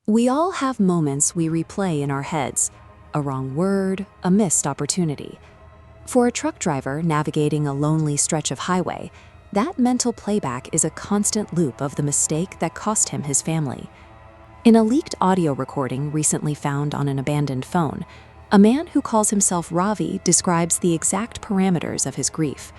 We all have moments we replay in our heads, a wrong word, a missed opportunity. For a truck driver navigating a lonely stretch of highway, that mental playback is a constant loop of the mistake that cost him his family. In a leaked audio recording recently found on an abandoned phone, a man who calls himself Ravi describes the exact parameters of his grief.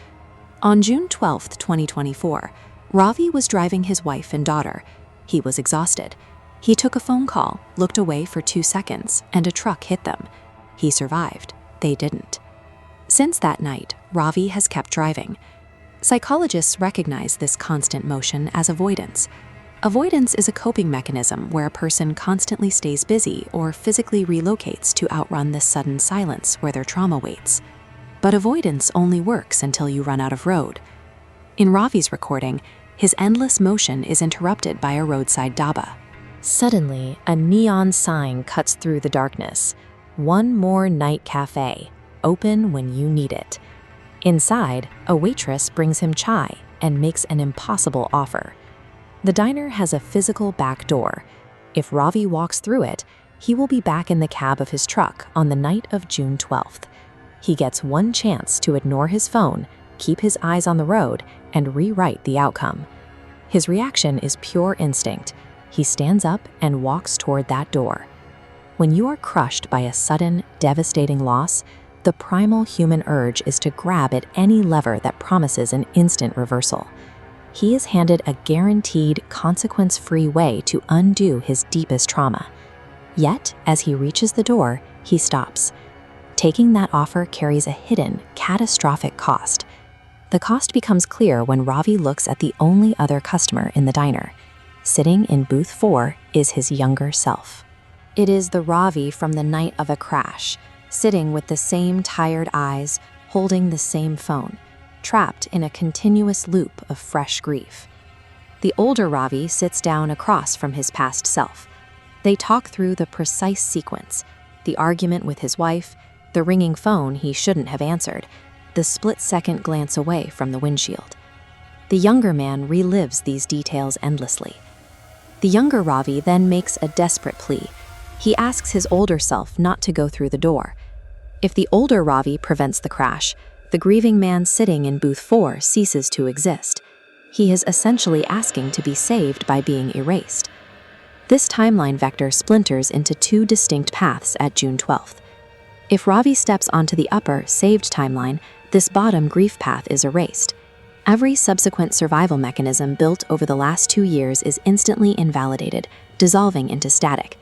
On June 12, 2024, Ravi was driving his wife and daughter. He was exhausted. He took a phone call, looked away for 2 seconds, and a truck hit them. He survived. They didn't. Since that night, Ravi has kept driving. Psychologists recognize this constant motion as avoidance. Avoidance is a coping mechanism where a person constantly stays busy or physically relocates to outrun the sudden silence where their trauma waits. But avoidance only works until you run out of road. In Ravi's recording, his endless motion is interrupted by a roadside dhaba. Suddenly, a neon sign cuts through the darkness. One More Night Cafe, open when you need it. Inside, a waitress brings him chai and makes an impossible offer. The diner has a physical back door. If Ravi walks through it, he will be back in the cab of his truck on the night of June 12th. He gets one chance to ignore his phone, keep his eyes on the road, and rewrite the outcome. His reaction is pure instinct. He stands up and walks toward that door. When you are crushed by a sudden, devastating loss, the primal human urge is to grab at any lever that promises an instant reversal. He is handed a guaranteed, consequence-free way to undo his deepest trauma. Yet, as he reaches the door, he stops. Taking that offer carries a hidden, catastrophic cost. The cost becomes clear when Ravi looks at the only other customer in the diner. Sitting in booth 4 is his younger self. It is the Ravi from the night of a crash, sitting with the same tired eyes, holding the same phone, trapped in a continuous loop of fresh grief. The older Ravi sits down across from his past self. They talk through the precise sequence, the argument with his wife, the ringing phone he shouldn't have answered, the split-second glance away from the windshield. The younger man relives these details endlessly. The younger Ravi then makes a desperate plea. He asks his older self not to go through the door. If the older Ravi prevents the crash, the grieving man sitting in booth 4 ceases to exist. He is essentially asking to be saved by being erased. This timeline vector splinters into 2 distinct paths at June 12th. If Ravi steps onto the upper, saved timeline, this bottom grief path is erased. Every subsequent survival mechanism built over the last 2 years is instantly invalidated, dissolving into static.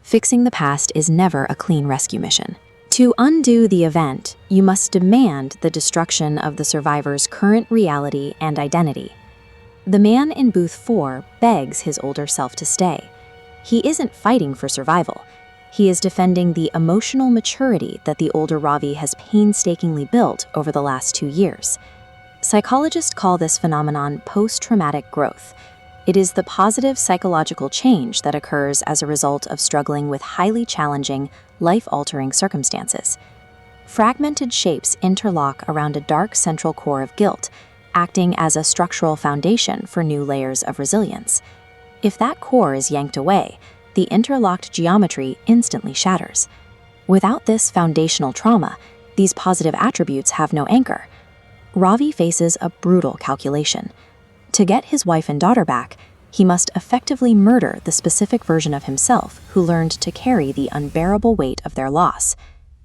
Fixing the past is never a clean rescue mission. To undo the event, you must demand the destruction of the survivor's current reality and identity. The man in booth 4 begs his older self to stay. He isn't fighting for survival. He is defending the emotional maturity that the older Ravi has painstakingly built over the last 2 years. Psychologists call this phenomenon post-traumatic growth. It is the positive psychological change that occurs as a result of struggling with highly challenging, life-altering circumstances. Fragmented shapes interlock around a dark central core of guilt, acting as a structural foundation for new layers of resilience. If that core is yanked away, the interlocked geometry instantly shatters. Without this foundational trauma, these positive attributes have no anchor. Ravi faces a brutal calculation. To get his wife and daughter back, he must effectively murder the specific version of himself who learned to carry the unbearable weight of their loss.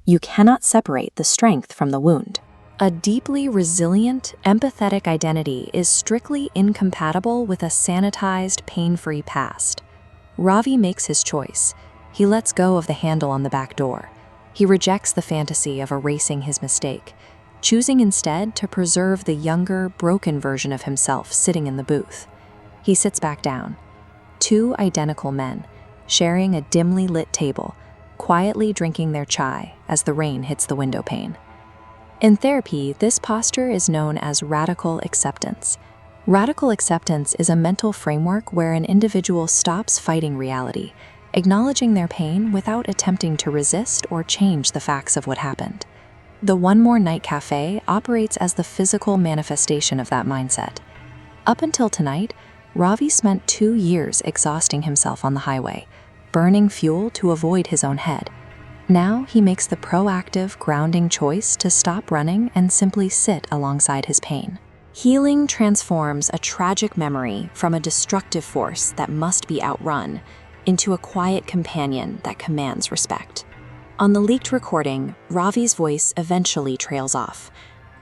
You cannot separate the strength from the wound. A deeply resilient, empathetic identity is strictly incompatible with a sanitized, pain-free past. Ravi makes his choice. He lets go of the handle on the back door. He rejects the fantasy of erasing his mistake, choosing instead to preserve the younger, broken version of himself sitting in the booth. He sits back down. 2 identical men, sharing a dimly lit table, quietly drinking their chai as the rain hits the window pane. In therapy, this posture is known as radical acceptance. Radical acceptance is a mental framework where an individual stops fighting reality, acknowledging their pain without attempting to resist or change the facts of what happened. The One More Night Cafe operates as the physical manifestation of that mindset. Up until tonight, Ravi spent 2 years exhausting himself on the highway, burning fuel to avoid his own head. Now he makes the proactive, grounding choice to stop running and simply sit alongside his pain. Healing transforms a tragic memory from a destructive force that must be outrun into a quiet companion that commands respect. On the leaked recording, Ravi's voice eventually trails off.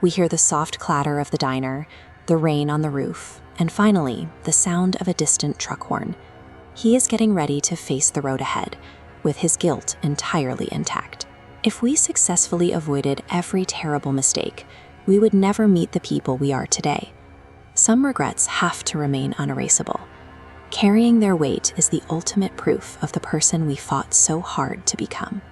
We hear the soft clatter of the diner, the rain on the roof, and finally, the sound of a distant truck horn. He is getting ready to face the road ahead, with his guilt entirely intact. If we successfully avoided every terrible mistake, we would never meet the people we are today. Some regrets have to remain unerasable. Carrying their weight is the ultimate proof of the person we fought so hard to become.